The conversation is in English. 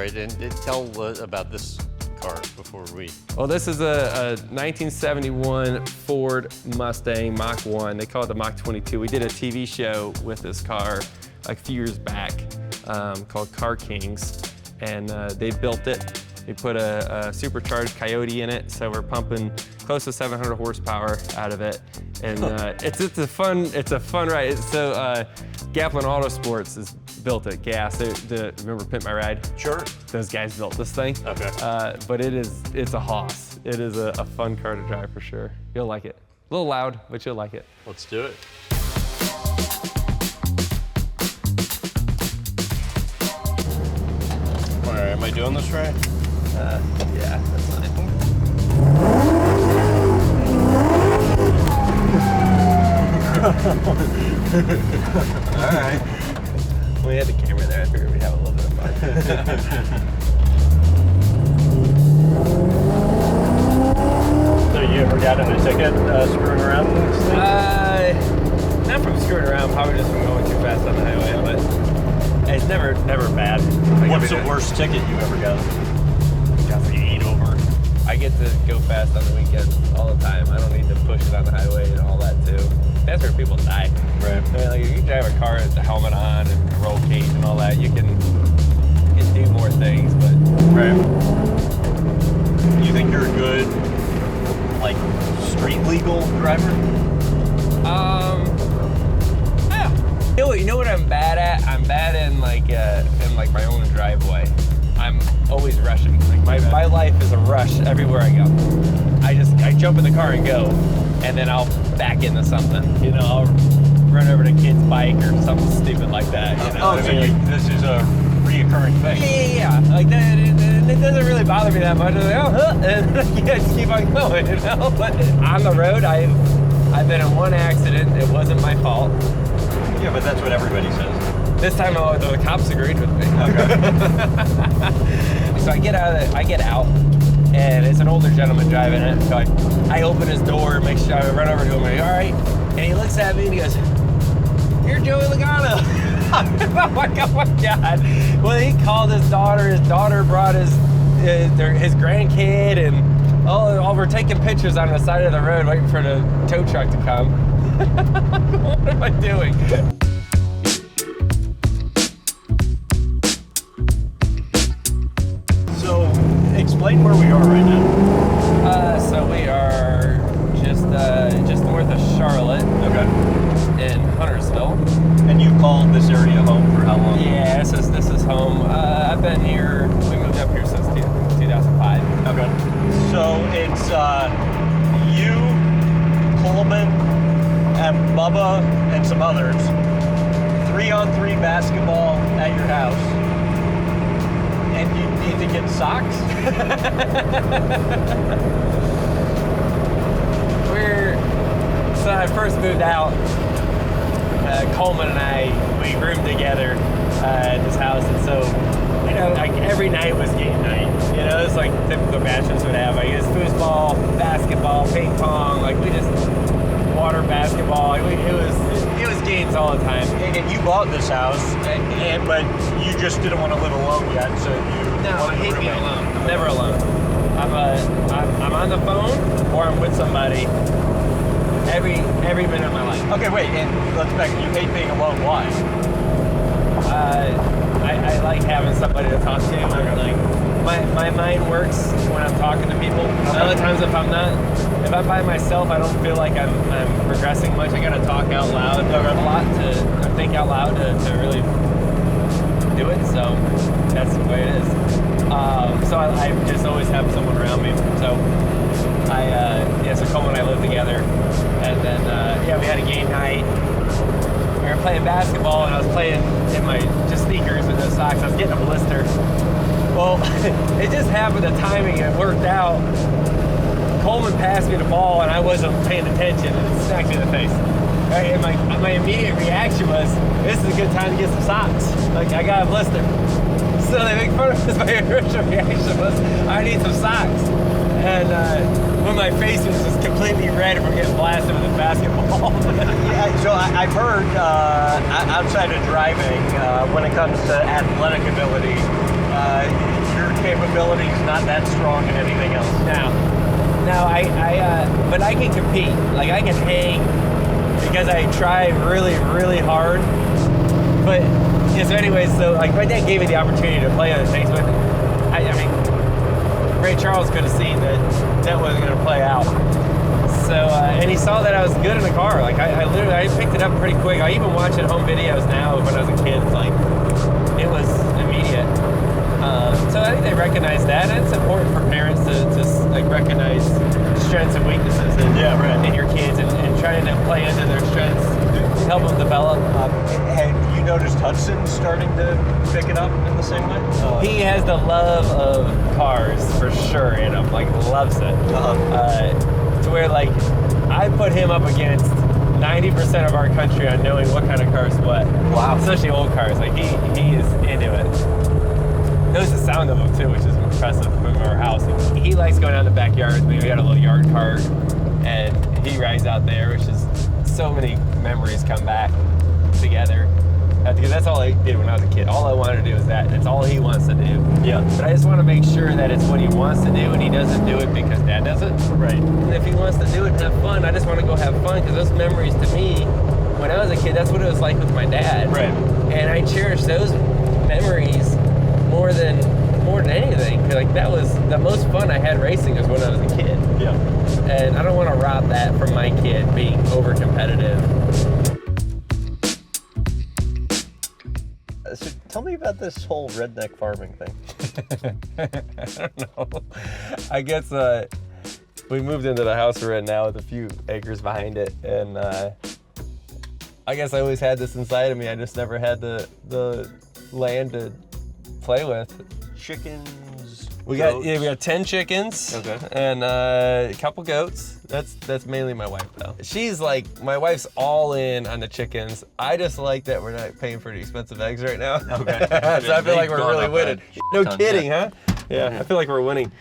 right, and tell about this car before we... Well, this is a 1971 Ford Mustang Mach I. They call it the Mach 22. We did a TV show with this car like a few years back called Car Kings, and they built it. We put a supercharged Coyote in it, so we're pumping close to 700 horsepower out of it, and it's a fun ride. So Gaplin Autosports has built it. Gas. Remember Pimp My Ride? Sure. Those guys built this thing. Okay. But it's a hoss. It is a fun car to drive for sure. You'll like it. A little loud, but you'll like it. Let's do it. All right, am I doing this right? Yeah, that's fine. All right. We had the camera there. I figured we'd have a little bit of fun. So you ever got in a ticket screwing around with this thing? Not from screwing around, probably just from going too fast on the highway, but it's never bad. What's the worst ticket you ever got? Got the 8 over. I get to go fast on the weekends all the time. I don't need to push it on the highway and all that too. That's where people die. Right. I mean, like, if you drive a car with the helmet on and roll cage and all that, you can do more things, but... Right. You think you're a good, like, street legal driver? Yeah. You know what I'm bad at? I'm bad in like my own driveway. I'm always rushing. Like my life is a rush everywhere I go. I jump in the car and go, and then I'll back into something. You know, I'll run over to a kid's bike or something stupid like that. You know? So this is a reoccurring thing. Yeah. Like that, it doesn't really bother me that much. I'm like, and just keep on going. You know. But on the road, I've been in one accident. It wasn't my fault. Yeah, but that's what everybody says. This time the cops agreed with me. Okay. So I get out, and it's an older gentleman driving it. So I open his door, make sure I run over to him. I'm like, all right. And he looks at me and he goes, "You're Joey Logano." I'm like, oh my God. Well, he called his daughter. His daughter brought his grandkid, and we're taking pictures on the side of the road waiting for the tow truck to come. What am I doing? So, explain where we are right now. So we are just north of Charlotte. Okay. In Huntsville. And you called this area home for how long? Yeah, this is home. I've been here. We moved up here since 2005. Okay. So it's you, Coleman, and Bubba, and some others. 3-on-3 basketball at your house. And you need to get socks? So I first moved out, Coleman and we roomed together at this house, and so, you know, like every night was game night. You know, it's like typical bachelors would have. Like it was foosball, basketball, ping pong, like we just water basketball. Like it was games all the time. And you bought this house, but you just didn't want to live alone yet, so you... No, I hate being alone. I'm never alone. I'm on the phone or I'm with somebody every minute of my life. Okay, wait, and let's back. You hate being alone. Why? I like having somebody to talk to. Like my mind works when I'm talking to people. Okay. Other times if I'm by myself, I don't feel like I'm progressing much. I gotta talk out loud a lot to think out loud to really do it. So that's the way it is. So I just always have someone around me. So so Coleman and I lived together, and then we had a game night. We were playing basketball, and I was playing in my just sneakers with no socks. I was getting a blister. Well, it just happened. The timing it worked out. Coleman passed me the ball, and I wasn't paying attention, and it smacked me in the face. Right? And my immediate reaction was, "This is a good time to get some socks. Like I got a blister." So they make fun of us. My original reaction was, "I need some socks." And when my face was just completely red from getting blasted with a basketball. Yeah, so I've heard outside of driving, when it comes to athletic ability, your capabilities not that strong in anything else. No, but I can compete. Like, I can hang because I try really, really hard. But, yeah, so anyways, so, like, my dad gave me the opportunity to play other things, but, I mean, Ray Charles could have seen that wasn't going to play out. So, and he saw that I was good in the car. Like, I literally picked it up pretty quick. I even watch at home videos now when I was a kid. It's like, it was immediate. So I think they recognize that, and it's important for parents to like recognize strengths and weaknesses in your kids and trying to play into their strengths, help them develop. Have you noticed Hudson starting to pick it up in the same way? He has the love of cars for sure in him, like loves it. To where like I put him up against 90% of our country on knowing what kind of car's what. Wow. Especially old cars. Like he is into it. Knows the sound of them too, which is impressive from our house. He likes going out in the backyard. We got a little yard cart, and he rides out there, which is so many memories come back together. Because that's all I did when I was a kid. All I wanted to do is that. That's all he wants to do. Yeah. But I just want to make sure that it's what he wants to do, and he doesn't do it because Dad does it. Right. And if he wants to do it and have fun, I just want to go have fun, because those memories to me, when I was a kid, that's what it was like with my dad. Right. And I cherish those memories more than anything. 'Cause like that was the most fun I had racing was when I was a kid. Yeah. And I don't want to rob that from my kid being over competitive. So tell me about this whole redneck farming thing. I don't know. I guess we moved into the house we're in now with a few acres behind it, and I guess I always had this inside of me. I just never had the land to play with. Chickens. We got 10 chickens. Okay. And a couple goats. That's mainly my wife though. She's like, my wife's all in on the chickens. I just like that we're not paying for the expensive eggs right now. Okay. So I feel like we're really winning. No Tons, kidding, huh? Yeah, I feel like we're winning.